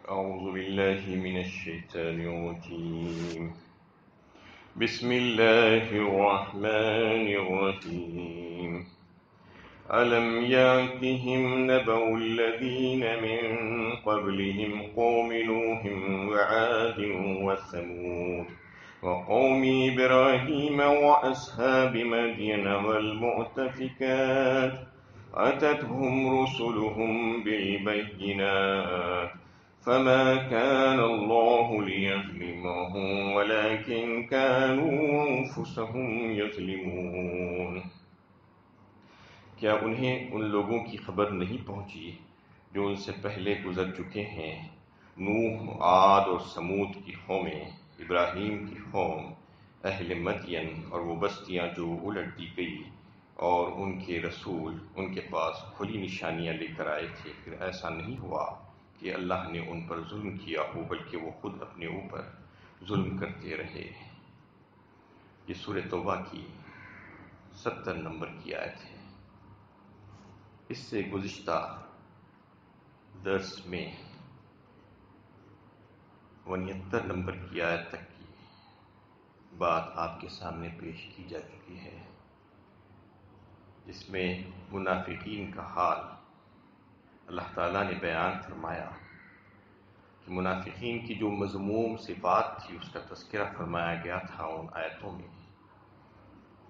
أعوذ بالله من الشيطان الرجيم. بسم الله الرحمن الرحيم. ألم يأتهم نبأ الذين من قبلهم قوم نوح وعاد وثمود وقوم إبراهيم وأصحاب مدين والمؤتفكات أتتهم رسلهم بالبينات فما كان الله ليظلمهم ولكن كانوا أنفسهم يظلمون. کیا انہیں ان لوگوں کی خبر نہیں پہنچی جو ان سے پہلے گزر چکے ہیں؟ نوح، عاد اور سمود کی قومیں، ابراہیم کی قوم، اہل مدین اور وہ بستیاں جو الٹ دی گئی، اور ان کے رسول ان کے پاس کھلی نشانیاں لے کر آئے تھے. پھر ایسا نہیں ہوا کہ اللہ نے ان پر ظلم کیا ہو، بلکہ وہ خود اپنے اوپر ظلم کرتے رہے. یہ سورہ توبہ کی 70 نمبر کی آیت ہے. اس سے گزشتہ درس میں 69 نمبر کی آیت تک کی بات آپ کے سامنے پیش کی جا چکی ہے، جس میں منافقین کا حال اللہ تعالیٰ نے بیان فرمایا کہ منافقین کی جو مذموم صفات تھی اس کا تذکرہ فرمایا گیا تھا ان آیتوں میں،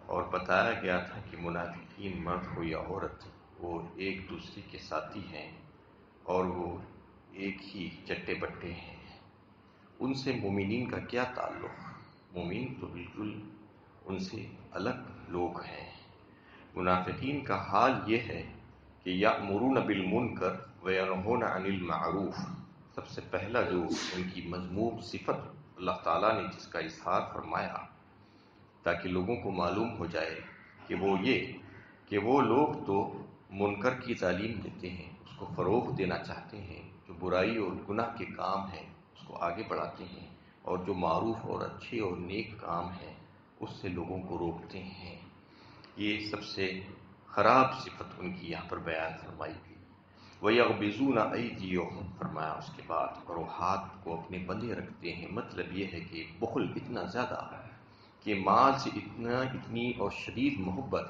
اور بتایا گیا تھا کہ منافقین مرد ہو یا عورت وہ ایک دوسرے کے ساتھی ہیں اور وہ ایک ہی چٹے بٹے ہیں. ان سے مومنین کا کیا تعلق؟ مومن تو بالکل ان سے الگ لوگ ہیں. منافقین کا حال یہ ہے کہ یأمرون بالمنکر وینہون عن المعروف. سب سے پہلا جو ان کی مذموم صفت اللہ تعالیٰ نے جس کا اظہار فرمایا تاکہ لوگوں کو معلوم ہو جائے کہ وہ لوگ تو منکر کی تعلیم دیتے ہیں، اس کو فروغ دینا چاہتے ہیں، جو برائی اور گناہ کے کام ہیں اس کو آگے بڑھاتے ہیں، اور جو معروف اور اچھے اور نیک کام ہیں اس سے لوگوں کو روکتے ہیں. یہ سب سے خراب صفت ان کی یہاں پر بیان فرمائی گئی. وَيَغْبِزُونَ أَيْدِيَهُمْ فرمایا اس کے بعد، اور وہ ہاتھ کو اپنے بندے رکھتے ہیں. مطلب یہ ہے کہ بخل اتنا زیادہ کہ مال سے اتنی اور شدید محبت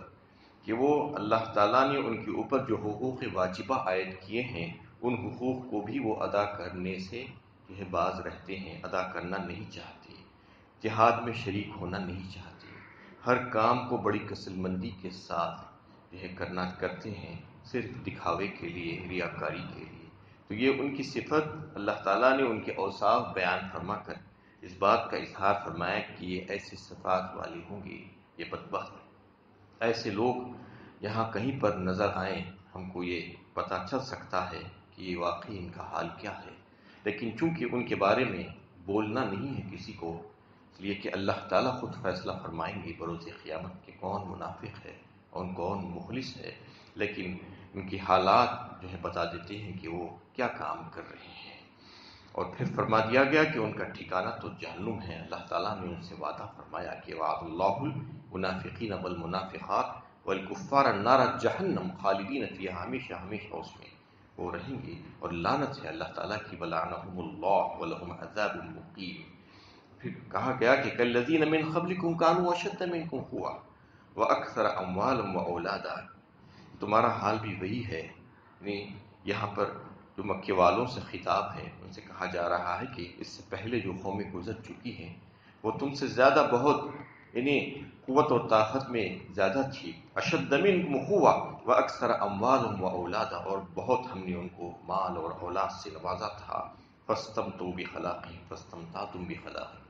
کہ وہ اللہ تعالیٰ نے ان کے اوپر جو حقوق واجبہ عائد کیے ہیں ان حقوق کو بھی وہ ادا کرنے سے جو ہے باز رہتے ہیں، ادا کرنا نہیں چاہتے، جہاد میں شریک ہونا نہیں چاہتے، ہر کام کو بڑی کسل مندی کے ساتھ جو ہے کرتے ہیں، صرف دکھاوے کے لیے، ریاکاری کے لیے. تو یہ ان کی صفت اللہ تعالیٰ نے ان کے اوصاف بیان فرما کر اس بات کا اظہار فرمایا کہ یہ ایسے صفات والے ہوں گے، یہ بدبخت. ایسے لوگ یہاں کہیں پر نظر آئیں ہم کو یہ پتہ چل سکتا ہے کہ یہ واقعی ان کا حال کیا ہے، لیکن چونکہ ان کے بارے میں بولنا نہیں ہے کسی کو، اس لیے کہ اللہ تعالیٰ خود فیصلہ فرمائیں گے بروز قیامت کہ کون منافق ہے اور کون مخلص ہے. لیکن ان کی حالات جو ہے بتا دیتے ہیں کہ وہ کیا کام کر رہے ہیں. اور پھر فرما دیا گیا کہ ان کا ٹھکانہ تو جہنم ہے. اللہ تعالیٰ نے ان سے وعدہ فرمایا کہ وعد اللہ المنافقین والمنافقات والکفار النار جہنم خالدین فیہا، ہمیشہ ہمیشہ اس میں وہ رہیں گے، اور لعنت ہے اللہ تعالیٰ کی، ولعنہم اللہ ولہم عذاب مقیم. پھر کہا گیا کہ کالذین من قبلکم کانوا اشد منکم قوۃ واکثر اموالا واولادا. تمہارا حال بھی وہی ہے. یعنی یہاں پر جو مکے والوں سے خطاب ہے ان سے کہا جا رہا ہے کہ اس سے پہلے جو قومیں گزر چکی ہیں وہ تم سے زیادہ بہت یعنی قوت اور طاقت میں زیادہ تھی. اشد منکم قوۃ واکثر اموالا واولادا، اور بہت ہم نے ان کو مال اور اولاد سے نوازا تھا. فاستمتعوا بخلاقہم فاستمتعتم بخلاقکم،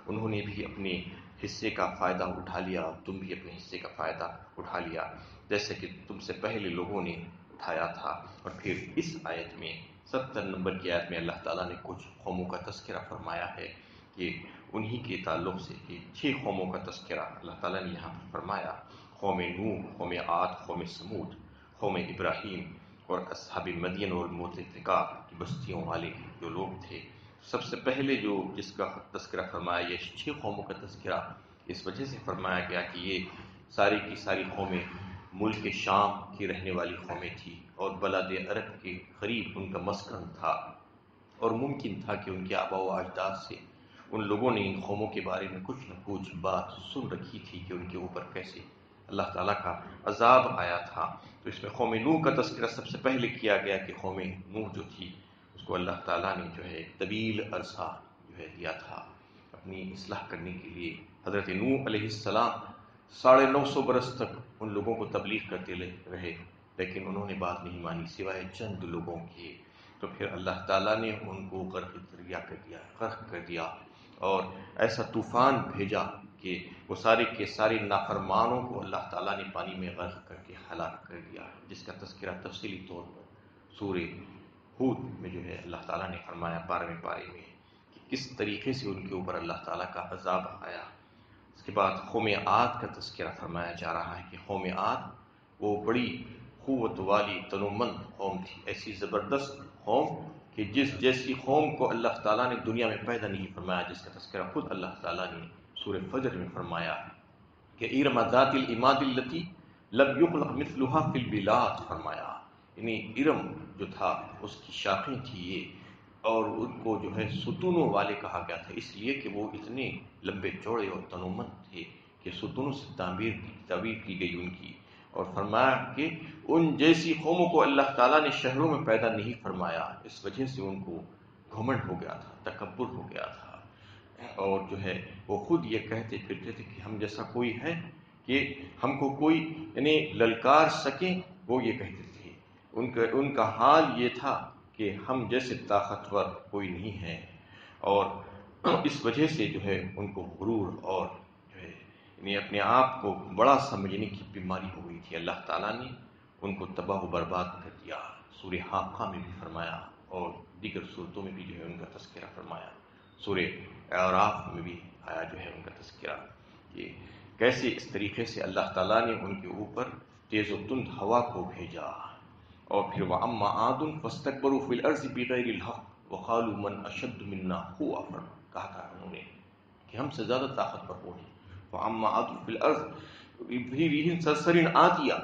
انہوں نے بھی اپنے حصے کا فائدہ اٹھا لیا اور تم بھی اپنے حصے کا فائدہ اٹھا لیا جیسے کہ تم سے پہلے لوگوں نے اٹھایا تھا. اور پھر اس آیت میں 70 نمبر کی آیت میں اللہ تعالیٰ نے کچھ قوموں کا تذکرہ فرمایا ہے کہ انہی کے تعلق سے کہ 6 قوموں کا تذکرہ اللہ تعالیٰ نے یہاں پر فرمایا. قوم نوح، قوم عاد، قوم سمود، قوم ابراہیم اور اصحاب مدین اور المؤتفکات کی بستیوں والے جو لوگ تھے. سب سے پہلے جس کا تذکرہ فرمایا یہ 6 قوموں کا تذکرہ اس وجہ سے فرمایا گیا کہ یہ ساری کی ساری قومیں ملک شام کی رہنے والی قومیں تھیں اور بلاد عرب کے قریب ان کا مسکن تھا. اور ممکن تھا کہ ان کے آباء و اجداد سے ان لوگوں نے ان قوموں کے بارے میں کچھ نہ کچھ بات سن رکھی تھی کہ ان کے اوپر کیسے اللہ تعالیٰ کا عذاب آیا تھا۔ تو اس میں قوم نوح کا تذکرہ سب سے پہلے کیا گیا کہ قوم نوح جو تھی اس کو اللہ تعالیٰ نے جو ہے طویل عرصہ جو ہے دیا تھا اپنی اصلاح کرنے کے لیے۔ حضرت نوح علیہ السلام 950 برس تک ان لوگوں کو تبلیغ کرتے رہے، لیکن انہوں نے بات نہیں مانی سوائے چند لوگوں کے۔ تو پھر اللہ تعالیٰ نے ان کو غرق کر دیا اور ایسا طوفان بھیجا کہ وہ سارے کے سارے نافرمانوں کو اللہ تعالیٰ نے پانی میں غرق کر کے ہلاک کر دیا، جس کا تذکرہ تفصیلی طور پر سورہ ہود میں جو ہے اللہ تعالیٰ نے فرمایا 12ویں پارے میں کہ کس طریقے سے ان کے اوپر اللہ تعالیٰ کا عذاب آیا۔ اس کے بعد قوم عاد کا تذکرہ فرمایا جا رہا ہے کہ قوم عاد وہ بڑی قوت والی تنومند قوم تھی، ایسی زبردست قوم کہ جیسی قوم کو اللہ تعالیٰ نے دنیا میں پیدا نہیں فرمایا، جس کا تذکرہ خود اللہ تعالیٰ نے سورہ فجر میں فرمایا کہ ارم ذات العماد التی لم یخلق مثلها فی البلاد، فرمایا یعنی ارم جو تھا اس کی شاخیں تھی یہ، اور ان کو جو ہے ستونوں والے کہا گیا تھا اس لیے کہ وہ اتنے لمبے چوڑے اور تنومند تھے کہ ستونوں سے تعبیر کی گئی ان کی۔ اور فرمایا کہ ان جیسی قوموں کو اللہ تعالیٰ نے شہروں میں پیدا نہیں فرمایا، اس وجہ سے ان کو گھمنڈ ہو گیا تھا، تکبر ہو گیا تھا، اور جو ہے وہ خود یہ کہتے پھرتے تھے کہ ہم جیسا کوئی ہے کہ ہم کو کوئی یعنی للکار سکے، وہ یہ کہتے تھے۔ ان کا حال یہ تھا کہ ہم جیسے طاقتور کوئی نہیں ہے، اور اس وجہ سے جو ہے ان کو غرور اور جو ہے یعنی اپنے آپ کو بڑا سمجھنے کی بیماری ہو گئی تھی۔ اللہ تعالیٰ نے ان کو تباہ و برباد کر دیا۔ سورہ حاقہ میں بھی فرمایا اور دیگر صورتوں میں بھی جو ہے ان کا تذکرہ فرمایا۔ سورہ اعراف میں بھی آیا جو ہے ان کا تذکرہ کہ کیسے اس طریقے سے اللہ تعالیٰ نے ان کے اوپر تیز و تند ہوا کو بھیجا۔ اور پھر وَأَمَّا عَادٌ فَاسْتَكْبَرُوا فِي الْأَرْضِ بِغَيْرِ الْحَقِّ وَقَالُوا مَنْ أَشَدُّ مِنَّا قُوَّةً، کہا تھا انہوں نے کہ ہم سے زیادہ طاقتور کون ہے۔ وَأَمَّا عَادٌ فِي الْأَرْضِ فِي رِيحٍ صَرْصَرٍ عَاتِيَةٍ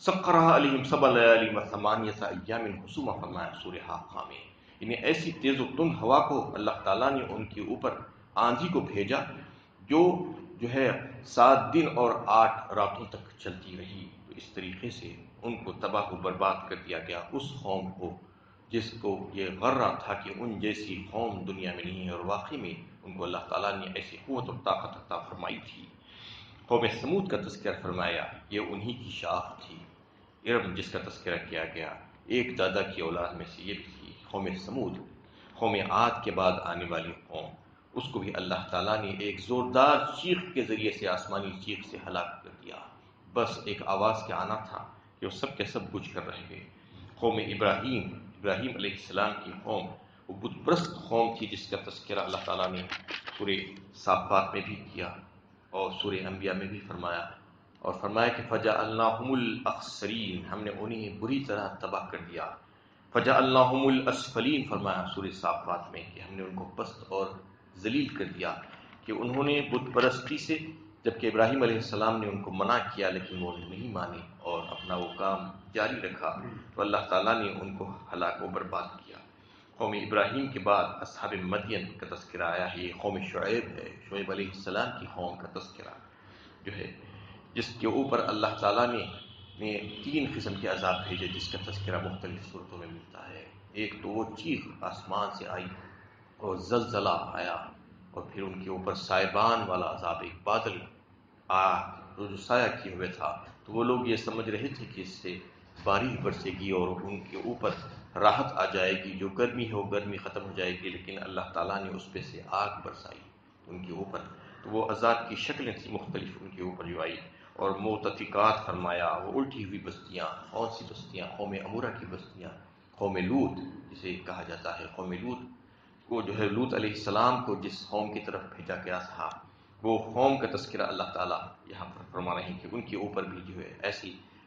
سَخَّرَهَا عَلَيْهِمْ 7 لَيَالٍ وَ8 أَيَّامٍ حُسُومًا، فرمایا سورہ حاقہ میں۔ یعنی ایسی تیز و تند ہوا کو اللہ تعالیٰ نے ان کے اوپر آندھی کو بھیجا جو ہے 7 دن اور 8 راتوں تک چلتی رہی۔ تو اس طریقے سے ان کو تباہ و برباد کر دیا گیا، اس قوم کو جس کو یہ غرہ تھا کہ ان جیسی قوم دنیا میں نہیں ہے، اور واقعی میں ان کو اللہ تعالیٰ نے ایسی قوت اور طاقت عطا فرمائی تھی۔ قوم سمود کا تذکرہ فرمایا، یہ انہی کی شاخ تھی۔ ارم جس کا تذکرہ کیا گیا، ایک دادا کی اولاد میں سے یہ بھی تھی قوم سمود۔ قوم عاد کے بعد آنے والی قوم، اس کو بھی اللہ تعالیٰ نے ایک زوردار چیخ کے ذریعے سے، آسمانی چیخ سے ہلاک کر دیا۔ بس ایک آواز کے آنا تھا کہ وہ سب کے سب بجھ کر رہ گئے۔ قوم ابراہیم علیہ السلام کی قوم وہ بت پرست قوم تھی، جس کا تذکرہ اللہ تعالیٰ نے سورہ صافات میں بھی کیا اور سورہ انبیاء میں بھی فرمایا، اور فرمایا کہ فَجَعَلْنَاهُمُ الْأَخْسَرِينَ، ہم نے انہیں بری طرح تباہ کر دیا۔ فَجَعَلْنَاهُمُ الْأَسْفَلِينَ، فرمایا سورہ صافات میں کہ ہم نے ان کو پست اور ذلیل کر دیا کہ انہوں نے بت پرستی سے، جبکہ ابراہیم علیہ السلام نے ان کو منع کیا لیکن وہ نہیں مانے اور اپنا وہ کام جاری رکھا، تو اللہ تعالیٰ نے ان کو ہلاک و برباد کیا۔ قوم ابراہیم کے بعد اصحاب مدین کا تذکرہ آیا ہے، یہ قوم شعیب ہے، شعیب علیہ السلام کی قوم کا تذکرہ جو ہے، جس کے اوپر اللہ تعالیٰ نے 3 قسم کے عذاب بھیجے، جس کا تذکرہ مختلف صورتوں میں ملتا ہے۔ ایک تو وہ چیخ آسمان سے آئی اور زلزلہ آیا، اور پھر ان کے اوپر سائبان والا عذاب، ایک بادل جو سایہ کیے ہوئے تھا، تو وہ لوگ یہ سمجھ رہے تھے کہ اس سے بارش برسے گی اور ان کے اوپر راحت آ جائے گی، جو گرمی ہو گرمی ختم ہو جائے گی، لیکن اللہ تعالیٰ نے اس پہ سے آگ برسائی ان کے اوپر، تو وہ عذاب کی شکلیں تھیں مختلف ان کے اوپر جو آئی۔ اور مؤتفقات فرمایا، وہ الٹی ہوئی بستیاں، کون سی بستیاں؟ قوم عمورہ کی بستیاں، قوم لوط جسے کہا جاتا ہے۔ قوم لوط کو جو ہے لوط علیہ السلام کو جس قوم کی طرف بھیجا گیا تھا، وہ قوم کا تذکرہ اللہ تعالیٰ یہاں پر فرما رہے ہیں کہ ان کے اوپر بھی جو ہے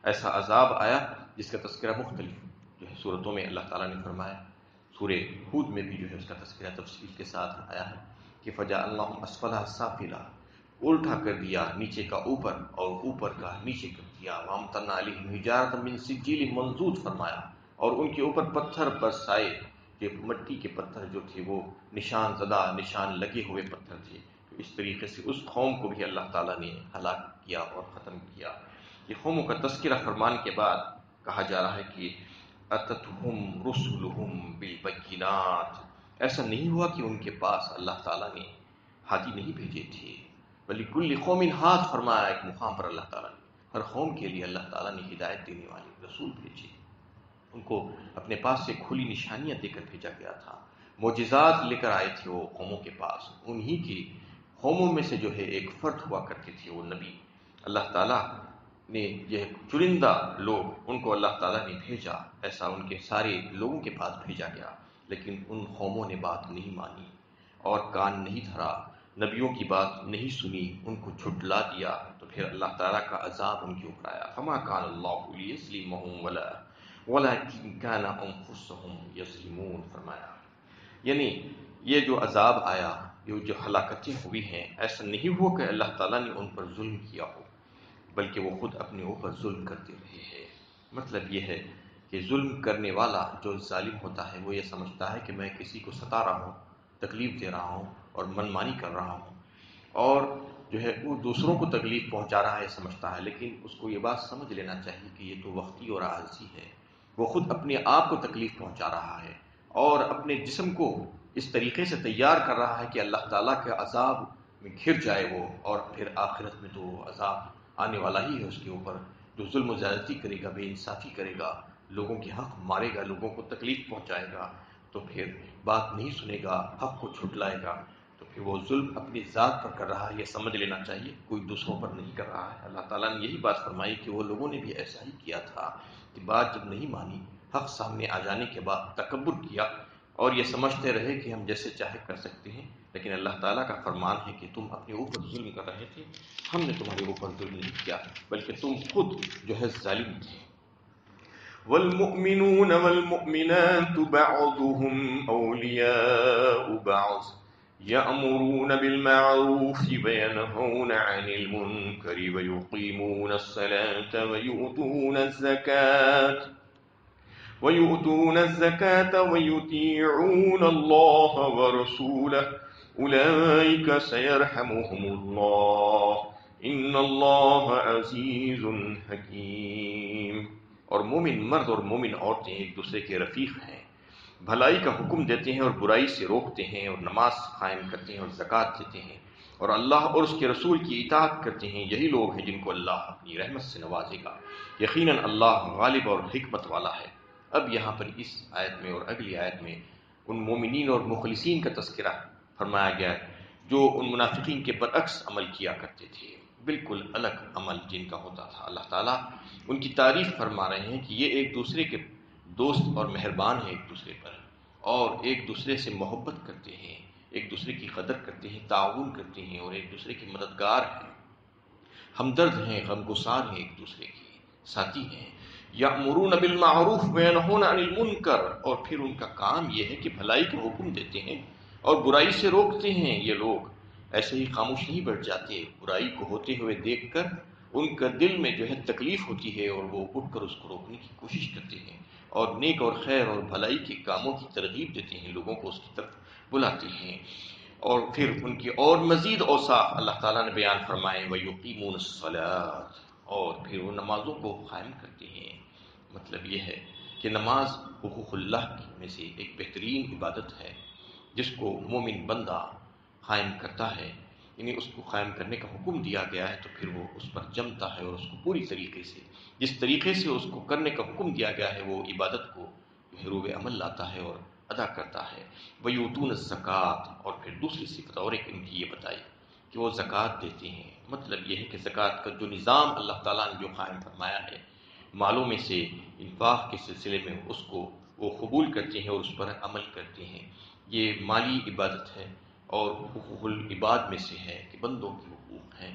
ایسا عذاب آیا جس کا تذکرہ مختلف جو ہے صورتوں میں اللہ تعالیٰ نے فرمایا۔ سورہ ہود میں بھی جو ہے اس کا تذکرہ تفصیل کے ساتھ آیا ہے کہ فَجَعَلْنَاهُمْ أَسْفَلَهَا سَافِلًا، الٹا کر دیا نیچے کا اوپر اور اوپر کا نیچے کر دیا۔ وَأَمْطَرْنَا عَلَيْهِمْ حِجَارَةً مِّن سِجِّيلٍ مَّنضُودٍ، فرمایا اور ان کے اوپر پتھر برسائے کہ مٹی کے پتھر جو تھے وہ نشان زدہ، نشان لگے ہوئے پتھر تھے. اس طریقے سے اس قوم کو بھی اللہ تعالیٰ نے ہلاک کیا اور ختم کیا. یہ قوموں کا تذکرہ فرمان کے بعد کہا جا رہا ہے کہ اتتہم رسلہم بالبینات، ایسا نہیں ہوا کہ ان کے پاس اللہ تعالیٰ نے ہادی نہیں بھیجے تھے، بلکہ کل قوم ہاد فرمایا. ایک مقام پر اللہ تعالیٰ نے ہر قوم کے لیے اللہ تعالیٰ نے ہدایت دینے والے رسول بھیجے، ان کو اپنے پاس سے کھلی نشانیاں دے کر بھیجا گیا تھا، معجزات لے کر آئے تھے وہ قوموں کے پاس. انہی کی قوموں میں سے جو ہے ایک فرد ہوا کرتے تھے وہ نبی. اللہ تعالیٰ نے یہ چنندہ لوگ ان کو اللہ تعالیٰ نے بھیجا، ایسا ان کے سارے لوگوں کے پاس بھیجا گیا، لیکن ان قوموں نے بات نہیں مانی اور کان نہیں دھرا، نبیوں کی بات نہیں سنی، ان کو جھٹلا دیا. تو پھر اللہ تعالیٰ کا عذاب ان کے اوپر آیا. فما کان اللہ لیظلمہم ولکن کان انفسہم یظلمون فرمایا. یعنی یہ جو عذاب آیا، یہ جو ہلاکتیں ہوئی ہیں، ایسا نہیں ہوا کہ اللہ تعالیٰ نے ان پر ظلم کیا ہو، بلکہ وہ خود اپنے اوپر ظلم کرتے رہے ہیں. مطلب یہ ہے کہ ظلم کرنے والا جو ظالم ہوتا ہے وہ یہ سمجھتا ہے کہ میں کسی کو ستا رہا ہوں، تکلیف دے رہا ہوں اور منمانی کر رہا ہوں، اور جو ہے وہ دوسروں کو تکلیف پہنچا رہا ہے سمجھتا ہے. لیکن اس کو یہ بات سمجھ لینا چاہیے کہ یہ تو وقتی اور عارضی ہے. وہ خود اپنے آپ کو تکلیف پہنچا رہا ہے اور اپنے جسم کو اس طریقے سے تیار کر رہا ہے کہ اللہ تعالیٰ کے عذاب میں گھر جائے وہ، اور پھر آخرت میں تو عذاب آنے والا ہی ہے اس کے اوپر. جو ظلم و زیادتی کرے گا، بے انصافی کرے گا، لوگوں کے حق مارے گا، لوگوں کو تکلیف پہنچائے گا، تو پھر بات نہیں سنے گا، حق کو جھٹلائے گا، تو پھر وہ ظلم اپنی ذات پر کر رہا ہے. یہ سمجھ لینا چاہیے، کوئی دوسروں پر نہیں کر رہا ہے. اللہ تعالیٰ نے یہی بات فرمائی کہ وہ لوگوں نے بھی ایسا ہی کیا تھا کہ بات جب نہیں مانی، حق سامنے آ جانے کے بعد تکبر کیا اور یہ سمجھتے رہے کہ ہم جیسے چاہے کر سکتے ہیں. لیکن اللہ تعالیٰ کا فرمان ہے کہ تم اپنے اوپر ظلم کر رہے تھے، ہم نے تمہارے اوپر ظلم نہیں کیا، بلکہ تم خود جو ہے ظالم تھے. والمؤمنون والمؤمنات بعضهم أولياء بعض يأمرون بالمعروف وينهون عن المنكر ويقيمون الصلاة ويؤتون الزكاة ويطيعون الله ورسوله أولئك سيرحمهم الله إن الله عزيز حكيم. اور مومن مرد اور مومن عورتیں ایک دوسرے کے رفیق ہیں، بھلائی کا حکم دیتے ہیں اور برائی سے روکتے ہیں، اور نماز قائم کرتے ہیں اور زکوٰۃ دیتے ہیں، اور اللہ اور اس کے رسول کی اطاعت کرتے ہیں. یہی لوگ ہیں جن کو اللہ اپنی رحمت سے نوازے گا. یقیناً اللہ غالب اور حکمت والا ہے. اب یہاں پر اس آیت میں اور اگلی آیت میں ان مومنین اور مخلصین کا تذکرہ فرمایا گیا جو ان منافقین کے برعکس عمل کیا کرتے تھے، بالکل الگ عمل جن کا ہوتا تھا. اللہ تعالیٰ ان کی تعریف فرما رہے ہیں کہ یہ ایک دوسرے کے دوست اور مہربان ہیں ایک دوسرے پر، اور ایک دوسرے سے محبت کرتے ہیں، ایک دوسرے کی قدر کرتے ہیں، تعاون کرتے ہیں، اور ایک دوسرے کے مددگار ہیں، ہمدرد ہیں، غمگسار ہیں، ایک دوسرے کے ساتھی ہیں. یأمرون بالمعروف وینہون عن المنکر، اور پھر ان کا کام یہ ہے کہ بھلائی کا حکم دیتے ہیں اور برائی سے روکتے ہیں. یہ لوگ ایسے ہی خاموش نہیں بیٹھ جاتے، برائی کو ہوتے ہوئے دیکھ کر ان کا دل میں جو ہے تکلیف ہوتی ہے اور وہ اٹھ کر اس کو روکنے کی کوشش کرتے ہیں اور نیک اور خیر اور بھلائی کے کاموں کی ترغیب دیتے ہیں، لوگوں کو اس کی طرف بلاتے ہیں. اور پھر ان کی اور مزید اوصاف اللہ تعالیٰ نے بیان فرمائے، وَيُقِيمُونَ الصَّلَاةَ، اور پھر وہ نمازوں کو قائم کرتے ہیں. مطلب یہ ہے کہ نماز حقوق اللہ میں سے ایک بہترین عبادت ہے جس کو مومن بندہ قائم کرتا ہے، یعنی اس کو قائم کرنے کا حکم دیا گیا ہے تو پھر وہ اس پر جمتا ہے اور اس کو پوری طریقے سے، جس طریقے سے اس کو کرنے کا حکم دیا گیا ہے، وہ عبادت کو روب عمل لاتا ہے اور ادا کرتا ہے. وَيُؤْتُونَ الزَّكَاةَ، اور پھر دوسری صفت اور ایک ان کی یہ بتائی کہ وہ زکوٰۃ دیتے ہیں. مطلب یہ ہے کہ زکوٰۃ کا جو نظام اللہ تعالیٰ نے جو قائم فرمایا ہے، مالوں میں سے انفاق کے سلسلے میں اس کو وہ قبول کرتے ہیں اور اس پر عمل کرتے ہیں. یہ مالی عبادت ہے اور حقوق العباد میں سے ہے کہ بندوں کے حقوق ہیں،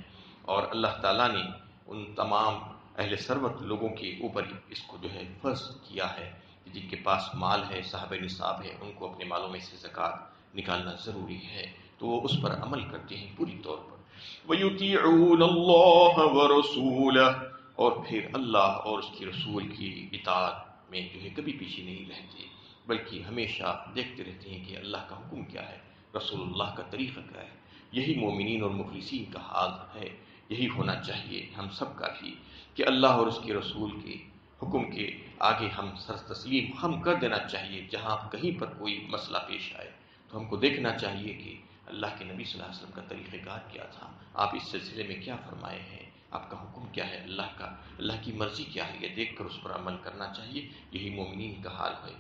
اور اللہ تعالیٰ نے ان تمام اہل ثروت لوگوں کے اوپر اس کو جو ہے فرض کیا ہے کہ جن کے پاس مال ہے، صاحب نصاب ہے، ان کو اپنے مالوں میں سے زکوٰۃ نکالنا ضروری ہے، تو وہ اس پر عمل کرتے ہیں پوری طور پر. وَيُطِيعُونَ اللَّهَ وَرَسُولَهُ، اور پھر اللہ اور اس کے رسول کی اطاعت میں جو ہے کبھی پیچھے نہیں رہتے. بلکہ ہمیشہ دیکھتے رہتے ہیں کہ اللہ کا حکم کیا ہے، رسول اللہ کا طریقہ کیا ہے۔ یہی مومنین اور مخلصین کا حال ہے، یہی ہونا چاہیے ہم سب کا بھی، کہ اللہ اور اس کے رسول کے حکم کے آگے ہم سر تسلیم ہم کر دینا چاہیے۔ جہاں کہیں پر کوئی مسئلہ پیش آئے تو ہم کو دیکھنا چاہیے کہ اللہ کے نبی صلی اللہ علیہ وسلم کا طریقہ کار کیا تھا، آپ اس سلسلے میں کیا فرمائے ہیں، آپ کا حکم کیا ہے، اللہ کی مرضی کیا ہے، یہ دیکھ کر اس پر عمل کرنا چاہیے۔ یہی مومنین کا حال ہے۔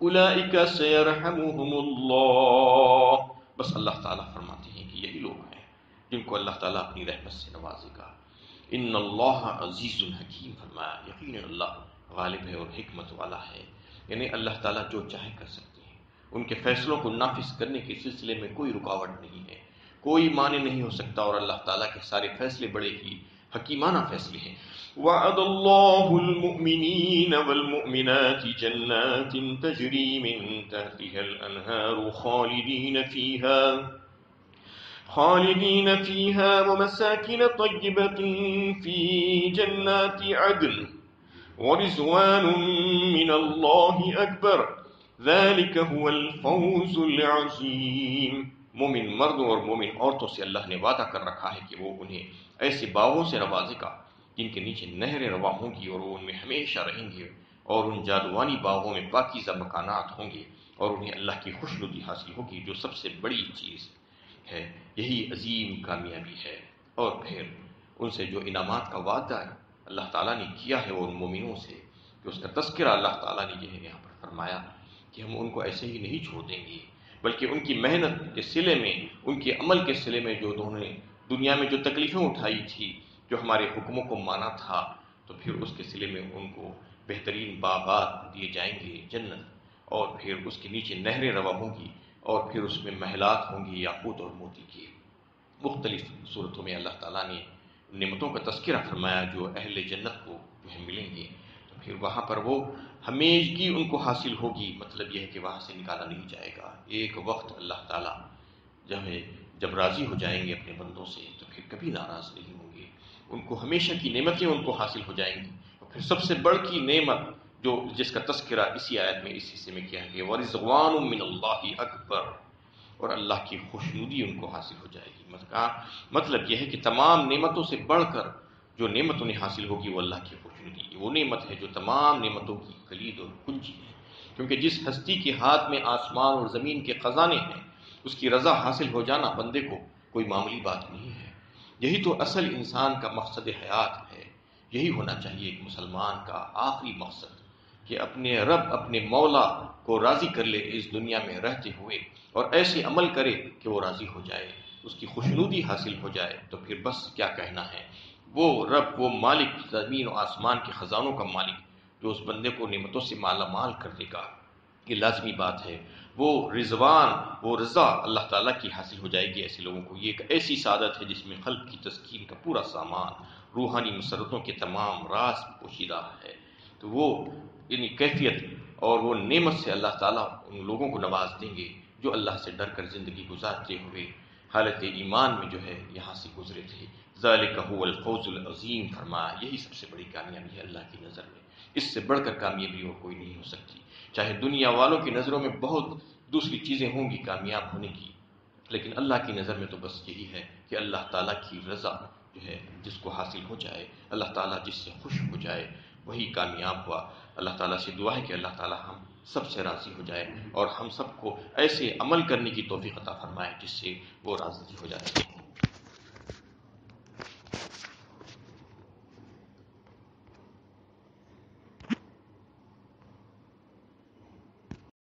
اولئک سیرحمہم اللہ، بس اللہ تعالیٰ فرماتے ہیں کہ یہی لوگ ہیں جن کو اللہ تعالیٰ اپنی رحمت سے نوازے گا۔ ان اللہ عزیز الحکیم، فرمایا یقینا اللہ غالب ہے اور حکمت والا ہے، یعنی اللہ تعالیٰ جو چاہے کر سکتے ہیں، ان کے فیصلوں کو نافذ کرنے کے سلسلے میں کوئی رکاوٹ نہیں ہے، کوئی معنی نہیں ہو سکتا، اور اللہ تعالیٰ کے سارے فیصلے بڑے ہی حکیمانہ فیصلے ہیں۔ وعد اللہ المؤمنین والمؤمنات جنات تجری من تحتها الانہار خالدین فیہا ومساکن طیبۃ فی جنات عدن ورضوان من اللہ اکبر ذلک هو الفوز العظیم۔ مومن مردوں اور مومن عورتوں سے اللہ نے وعدہ کر رکھا ہے کہ وہ انہیں ایسے باغوں سے نوازے گا جن کے نیچے نہریں رواں ہوں گی، اور وہ ان میں ہمیشہ رہیں گے، اور ان جادوانی باغوں میں پاکیزہ مکانات ہوں گے، اور انہیں اللہ کی خوشنودی حاصل ہوگی جو سب سے بڑی چیز ہے، یہی عظیم کامیابی ہے۔ اور پھر ان سے جو انعامات کا وعدہ اللہ تعالیٰ نے کیا ہے وہ ان مومنوں سے، کہ اس کا تذکرہ اللہ تعالیٰ نے یہاں پر فرمایا کہ ہم ان کو ایسے ہی نہیں چھوڑ دیں گے، بلکہ ان کی محنت کے صلے میں، ان کے عمل کے صلے میں، جو انہوں نے دنیا میں جو تکلیفیں اٹھائی تھی، جو ہمارے حکموں کو مانا تھا، تو پھر اس کے صلے میں ان کو بہترین باغات دیے جائیں گے، جنت، اور پھر اس کے نیچے نہریں رواں ہوں گی، اور پھر اس میں محلات ہوں گی یاقوت اور موتی کی۔ مختلف صورتوں میں اللہ تعالیٰ نے نعمتوں کا تذکرہ فرمایا جو اہل جنت کو ملیں گے، تو پھر وہاں پر وہ ہمیشگی ان کو حاصل ہوگی، مطلب یہ ہے کہ وہاں سے نکالا نہیں جائے گا۔ ایک وقت اللہ تعالیٰ جب راضی ہو جائیں گے اپنے بندوں سے تو پھر کبھی ناراض نہیں ہوں گے، ان کو ہمیشہ کی نعمتیں ان کو حاصل ہو جائیں گی۔ اور پھر سب سے بڑھ کی نعمت جس کا تذکرہ اسی آیت میں اس حصے میں کیا گیا، وَرِضْوَانٌ مِّنَ اللَّهِ أَكْبَرُ، اور اللہ کی خوشنودی ان کو حاصل ہو جائے گی۔ مطلب یہ ہے کہ تمام نعمتوں سے بڑھ کر جو نعمت انہیں حاصل ہوگی وہ اللہ کی خوشنودی، وہ نعمت ہے جو تمام نعمتوں کی کلید اور کنجی ہے، کیونکہ جس ہستی کے ہاتھ میں آسمان اور زمین کے خزانے ہیں، اس کی رضا حاصل ہو جانا بندے کو کوئی معمولی بات نہیں ہے۔ یہی تو اصل انسان کا مقصد حیات ہے، یہی ہونا چاہیے ایک مسلمان کا آخری مقصد، کہ اپنے رب، اپنے مولا کو راضی کر لے اس دنیا میں رہتے ہوئے، اور ایسے عمل کرے کہ وہ راضی ہو جائے، اس کی خوشنودی حاصل ہو جائے، تو پھر بس کیا کہنا ہے۔ وہ رب، وہ مالک، زمین و آسمان کے خزانوں کا مالک، جو اس بندے کو نعمتوں سے مالا مال کر دے گا، یہ لازمی بات ہے۔ وہ رضوان، وہ رضا اللہ تعالیٰ کی حاصل ہو جائے گی ایسے لوگوں کو۔ یہ ایک ایسی سعادت ہے جس میں قلب کی تسکین کا پورا سامان، روحانی مسرتوں کے تمام راز پوشیدہ ہے۔ تو وہ یعنی کیفیت اور وہ نعمت سے اللہ تعالیٰ ان لوگوں کو نواز دیں گے جو اللہ سے ڈر کر زندگی گزارتے ہوئے حالت ایمان میں جو ہے یہاں سے گزرے تھے۔ ذالک هو الفوز العظیم، فرمایا یہی سب سے بڑی کامیابی ہے اللہ کی نظر میں، اس سے بڑھ کر کامیابی اور کوئی نہیں ہو سکتی۔ چاہے دنیا والوں کی نظروں میں بہت دوسری چیزیں ہوں گی کامیاب ہونے کی، لیکن اللہ کی نظر میں تو بس یہی ہے کہ اللہ تعالیٰ کی رضا جو ہے جس کو حاصل ہو جائے، اللہ تعالیٰ جس سے خوش ہو جائے، وہی کامیاب ہوا۔ اللہ تعالیٰ سے دعا ہے کہ اللہ تعالیٰ ہم سب سے راضی ہو جائے، اور ہم سب کو ایسے عمل کرنے کی توفیق عطا فرمائے جس سے وہ راضی ہو جائے۔